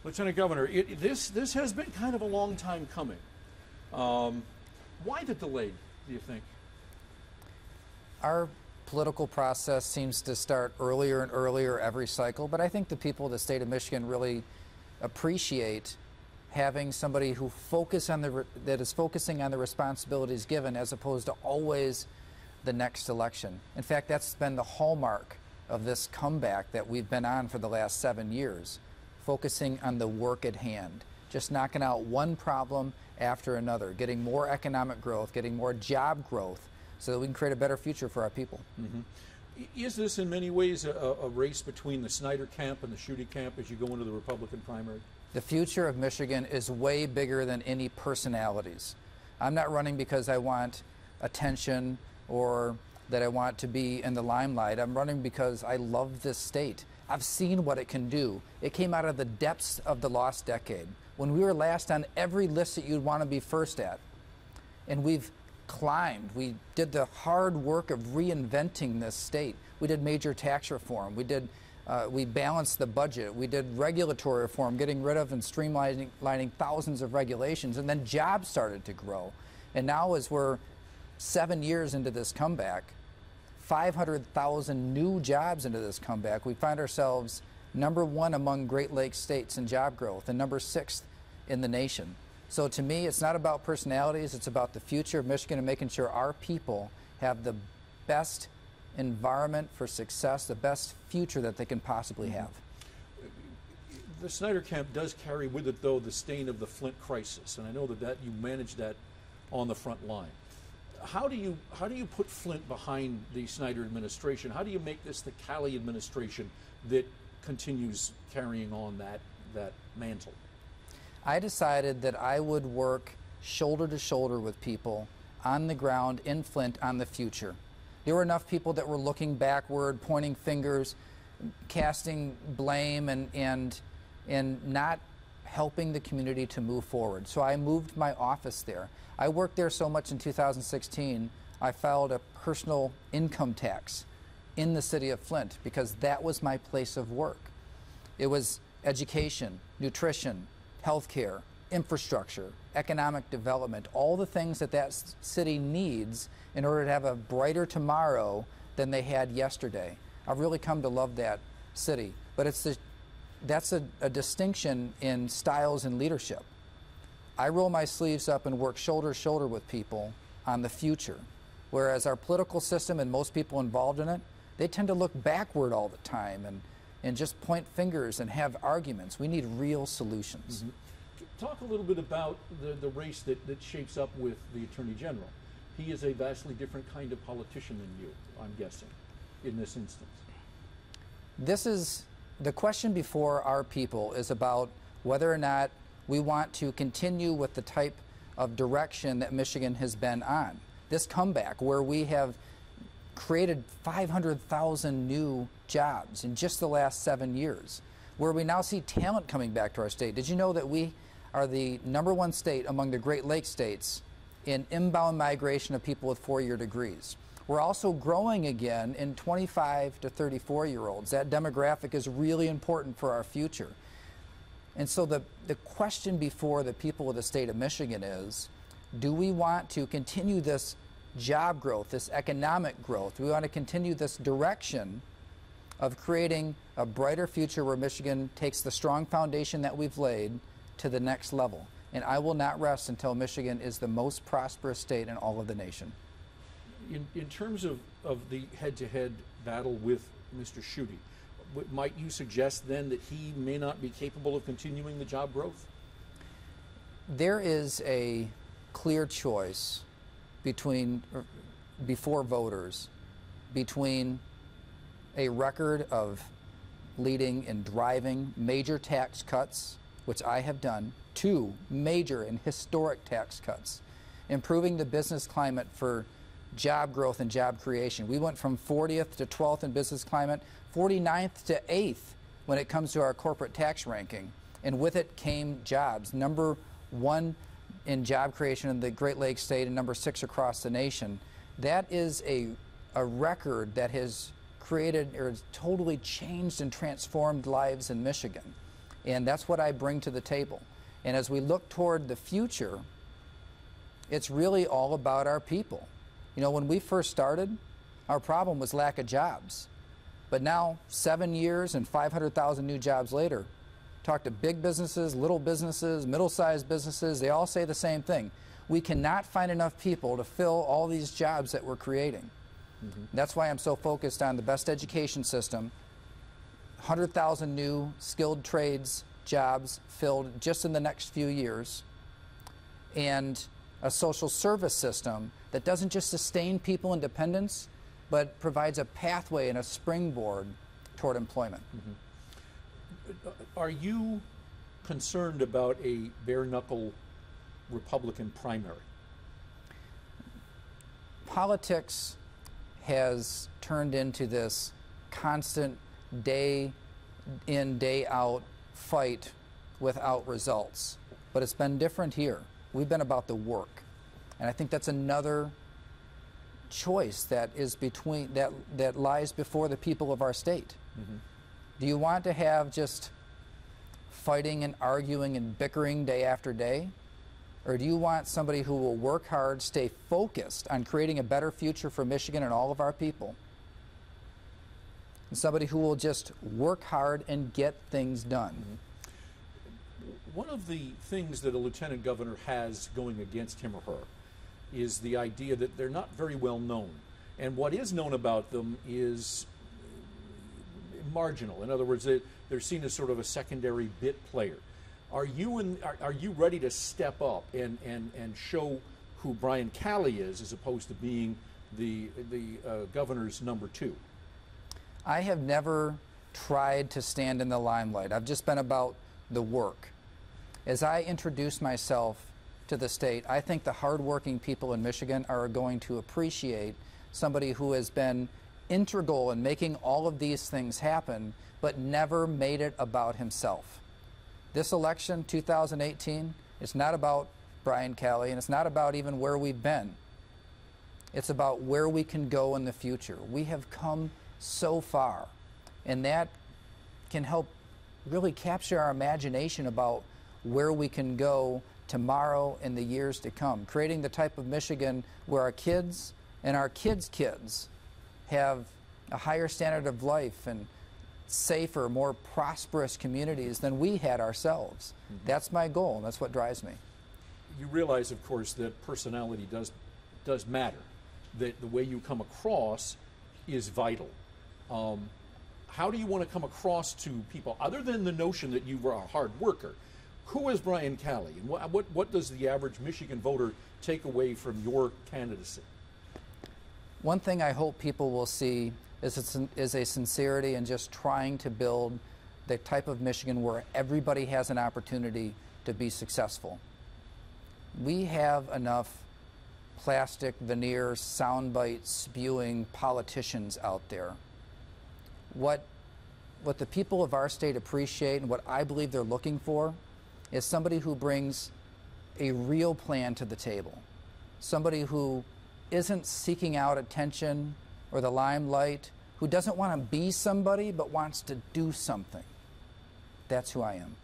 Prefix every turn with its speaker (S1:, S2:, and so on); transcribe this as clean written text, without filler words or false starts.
S1: Lieutenant Governor, this has been kind of a long time coming. Why the delay, do you think?
S2: Our political process seems to start earlier and earlier every cycle, but I think the people of the state of Michigan really appreciate having somebody who that is focusing on the responsibilities given as opposed to always the next election. In fact, that's been the hallmark of this comeback that we've been on for the last 7 years, focusing on the work at hand, just knocking out one problem after another, getting more economic growth, getting more job growth, so that we can create a better future for our people.
S1: Mm-hmm. Is this in many ways a race between the Snyder camp and the Schuette camp as you go into the Republican primary?
S2: The future of Michigan is way bigger than any personalities. I'm not running because I want attention or that I want to be in the limelight. I'm running because I love this state. I've seen what it can do. It came out of the depths of the lost decade, when we were last on every list that you'd want to be first at. And we've climbed. We did the hard work of reinventing this state. We did major tax reform. We balanced the budget. We did regulatory reform, getting rid of and streamlining thousands of regulations. And then jobs started to grow. And now, as we're 7 years into this comeback, 500,000 new jobs into this comeback, we find ourselves #1 among Great Lakes states in job growth and #6 in the nation. So to me, it's not about personalities, it's about the future of Michigan and making sure our people have the best environment for success, the best future that they can possibly have.
S1: The Snyder camp does carry with it, though, the stain of the Flint crisis, and I know that you managed that on the front line. How do you put Flint behind the Snyder administration? How do you make this the Calley administration that continues carrying on that mantle?
S2: I decided that I would work shoulder to shoulder with people on the ground in Flint on the future. There were enough people that were looking backward, pointing fingers, casting blame, and not helping the community to move forward. So I moved my office there. I worked there so much in 2016, I filed a personal income tax in the city of Flint because that was my place of work. It was education, nutrition, healthcare, infrastructure, economic development, all the things that city needs in order to have a brighter tomorrow than they had yesterday. I've really come to love that city, but that's a distinction in styles and leadership. I roll my sleeves up and work shoulder to shoulder with people on the future, whereas our political system and most people involved in it, they tend to look backward all the time and just point fingers and have arguments. We need real solutions.
S1: Mm-hmm. Talk a little bit about the race that shapes up with the Attorney General. He is a vastly different kind of politician than you, I'm guessing, in this instance. The question before our people is about whether or not we want to continue with the type of direction that Michigan has been on. This comeback where we have created 500,000 new jobs in just the last 7 years, where we now see talent coming back to our state. Did you know that we are the #1 state among the Great Lakes states in inbound migration of people with 4-year degrees? We're also growing again in 25 to 34-year-olds. That demographic is really important for our future. And so the question before the people of the state of Michigan is, do we want to continue this job growth, this economic growth? Do we want to continue this direction of creating a brighter future where Michigan takes the strong foundation that we've laid to the next level? And I will not rest until Michigan is the most prosperous state in all of the nation. In terms of the head-to-head battle with Mr. Schuette, might you suggest then that he may not be capable of continuing the job growth?
S2: There is a clear choice before voters between a record of leading and driving major tax cuts, which I have done, 2 major and historic tax cuts, improving the business climate for job growth and job creation. We went from 40th to 12th in business climate, 49th to 8th when it comes to our corporate tax ranking. And with it came jobs. #1 in job creation in the Great Lakes state and #6 across the nation. That is a record that has created or has totally changed and transformed lives in Michigan.
S1: And that's what I bring to the table. And as we look toward the future, it's really all about our people. You know, when we first started, our problem was lack of jobs. But now, 7 years and 500,000 new jobs later, talk to big businesses, little businesses, middle-sized businesses, they all say the same thing. We cannot find enough people to fill all these jobs that we're creating. That's why I'm so focused on the best education system, 100,000 new skilled trades jobs filled just in the next few years, and a social service system that doesn't just sustain people in dependence, but provides a pathway and a springboard toward employment.
S3: Are you concerned about a bare-knuckle Republican primary?
S1: Politics has turned into this constant day in, day out fight without results. But it's been different here. We've been about the work. And I think that's another choice that is between that lies before the people of our state. Do you want to have just fighting and arguing and bickering day after day? Or do you want somebody who will work hard, stay focused on creating a better future for Michigan and all of our people? And somebody who will just work hard and get things done.
S3: One of the things that a lieutenant governor has going against him or her is the idea that they're not very well known. And what is known about them is marginal. In other words, they're seen as sort of a secondary bit player. Are you ready to step up and show who Brian Calley is, as opposed to being the governor's number two?
S1: I have never tried to stand in the limelight. I've just been about the work. As I introduce myself to the state, I think the hardworking people in Michigan are going to appreciate somebody who has been integral in making all of these things happen, but never made it about himself. This election, 2018, it's not about Brian Calley, and it's not about even where we've been. It's about where we can go in the future. We have come so far, and that can help really capture our imagination about where we can go tomorrow and the years to come, creating the type of Michigan where our kids and our kids' kids have a higher standard of life and safer, more prosperous communities than we had ourselves. That's my goal, and that's what drives me.
S3: You realize, of course, that personality does matter, that the way you come across is vital. How do you want to come across to people, other than the notion that you were a hard worker? Who is Brian Calley, and what does the average Michigan voter take away from your candidacy?
S1: One thing I hope people will see is a sincerity in just trying to build the type of Michigan where everybody has an opportunity to be successful. We have enough plastic, veneer, soundbite spewing politicians out there. What the people of our state appreciate and what I believe they're looking for is somebody who brings a real plan to the table. Somebody who isn't seeking out attention or the limelight, who doesn't want to be somebody but wants to do something. That's who I am.